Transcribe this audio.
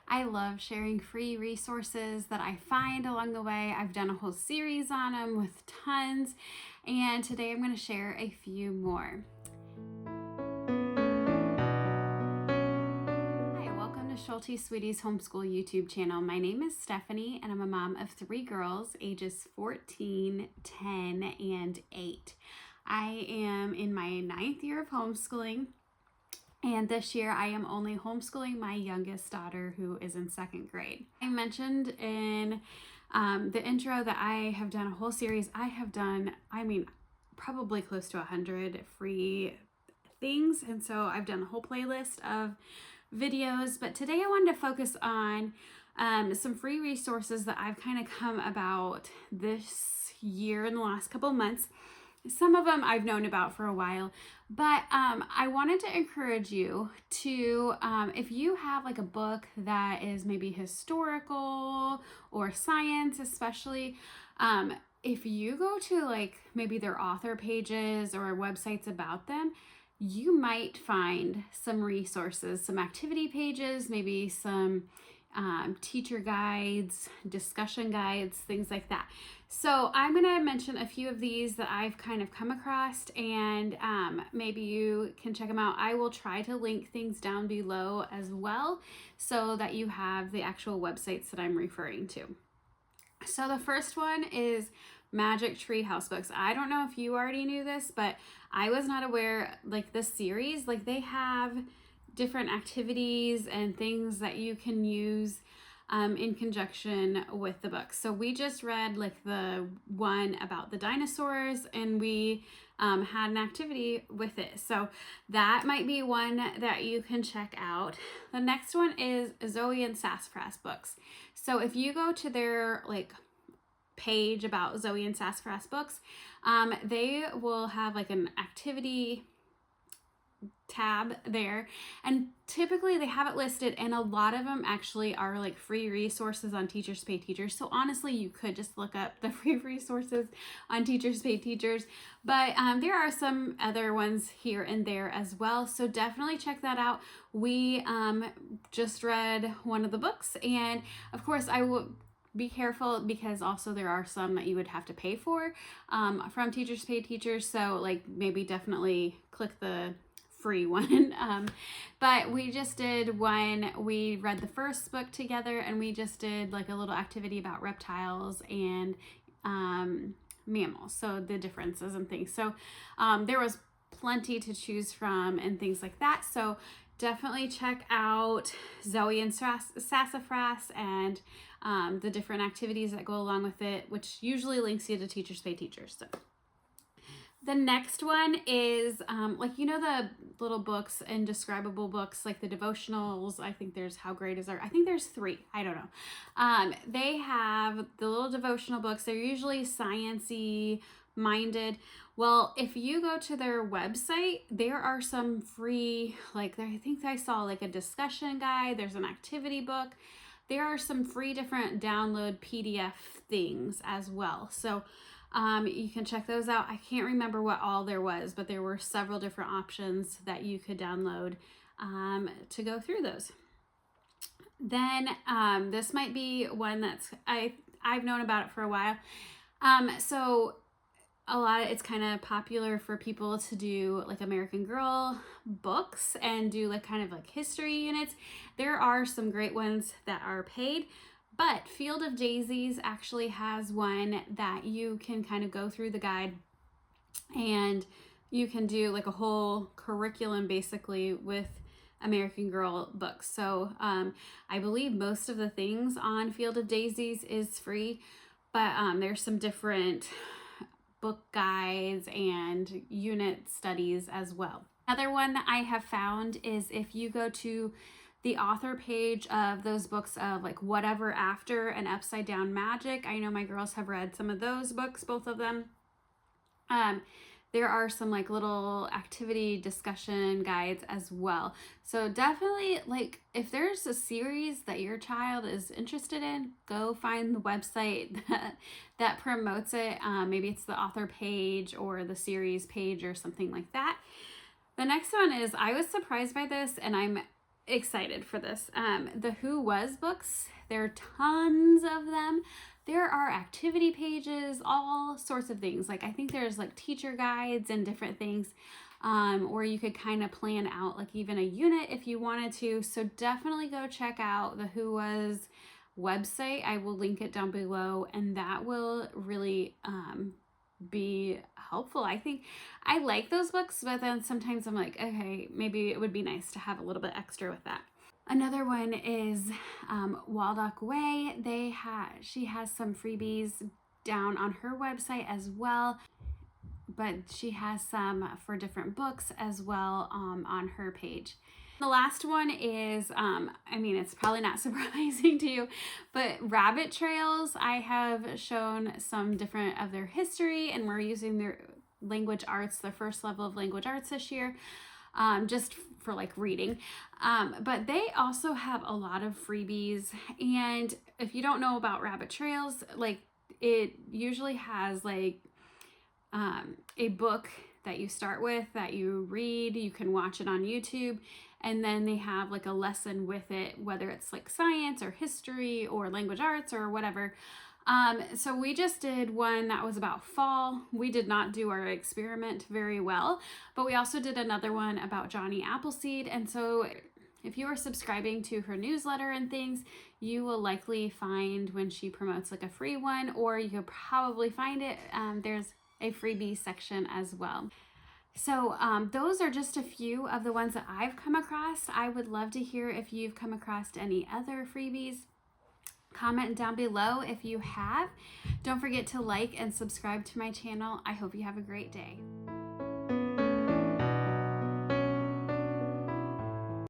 I love sharing free resources that I find along the way. I've done a whole series on them with tons, and today I'm going to share a few more. Hi, welcome to Schulte Sweetie's Homeschool YouTube channel. My name is Stephanie, and I'm a mom of 3 girls, ages 14, 10, and 8. I am in my 9th year of homeschooling. And this year I am only homeschooling my youngest daughter, who is in 2nd grade. I mentioned in the intro that I have done a whole series. I have done, probably close to 100 free things. And so I've done a whole playlist of videos. But today I wanted to focus on some free resources that I've kind of come about this year in the last couple of months. Some of them I've known about for a while, but I wanted to encourage you to, if you have like a book that is maybe historical or science especially, if you go to like maybe their author pages or websites about them, you might find some resources, some activity pages, maybe some teacher guides, discussion guides, things like that. So I'm going to mention a few of these that I've kind of come across, and maybe you can check them out. I will try to link things down below as well so that you have the actual websites that I'm referring to. So the first one is Magic Tree House Books. I don't know if you already knew this, but I was not aware, like this series, like they have different activities and things that you can use in conjunction with the book. So we just read like the one about the dinosaurs, and we had an activity with it. So that might be one that you can check out. The next one is Zoe and Sassafras Books. So if you go to their like page about Zoe and Sassafras Books, they will have like an activity tab there, and typically they have it listed, and a lot of them actually are like free resources on Teachers Pay Teachers. So honestly, you could just look up the free resources on Teachers Pay Teachers, but there are some other ones here and there as well, so definitely check that out. We just read one of the books, and of course I will be careful because also there are some that you would have to pay for from Teachers Pay Teachers, so like maybe definitely click the free one. But we just did one, we read the first book together, and we just did like a little activity about reptiles and mammals, so the differences and things. So there was plenty to choose from and things like that, so definitely check out Zoe and Sassafras and the different activities that go along with it, which usually links you to Teachers Pay Teachers. So the next one is like, you know, the little books and describable books, like the devotionals. I think there's How Great Is Our, I think there's 3, I don't know. They have the little devotional books. They're usually science-y minded. Well, if you go to their website, there are some free, like I think I saw like a discussion guide, there's an activity book. There are some free different download PDF things as well. So you can check those out. I can't remember what all there was, but there were several different options that you could download to go through those. Then this might be one that's I've known about it for a while. So a lot of it's kind of popular for people to do like American Girl books and do like kind of like history units. There are some great ones that are paid, but Field of Daisies actually has one that you can kind of go through the guide, and you can do like a whole curriculum basically with American Girl books. So I believe most of the things on Field of Daisies is free, but there's some different book guides and unit studies as well. Another one that I have found is if you go to the author page of those books of like Whatever After and Upside Down Magic. I know my girls have read some of those books, both of them. There are some like little activity discussion guides as well. So definitely, like, if there's a series that your child is interested in, go find the website that promotes it. Maybe it's the author page or the series page or something like that. The next one is, I was surprised by this, and I'm excited for this. The Who Was books, there are tons of them. There are activity pages, all sorts of things. Like I think there's like teacher guides and different things, or you could kind of plan out like even a unit if you wanted to. So definitely go check out the Who Was website. I will link it down below, and that will really be helpful. I think I like those books, but then sometimes I'm like, okay, maybe it would be nice to have a little bit extra with that. Another one is Waldock Way. She has some freebies down on her website as well, but she has some for different books as well on her page. The last one is, I mean, it's probably not surprising to you, but Rabbit Trails. I have shown some different of their history, and we're using their language arts, their first level of language arts this year, just for like reading. But they also have a lot of freebies. And if you don't know about Rabbit Trails, like it usually has like a book that you start with, that you read. You can watch it on YouTube, and then they have like a lesson with it, whether it's like science or history or language arts or whatever. So we just did one that was about fall. We did not do our experiment very well, but we also did another one about Johnny Appleseed. And so if you are subscribing to her newsletter and things, you will likely find when she promotes like a free one, or you could probably find it. There's a freebie section as well. So those are just a few of the ones that I've come across. I would love to hear if you've come across any other freebies. Comment down below if you have. Don't forget to like and subscribe to my channel. I hope you have a great day.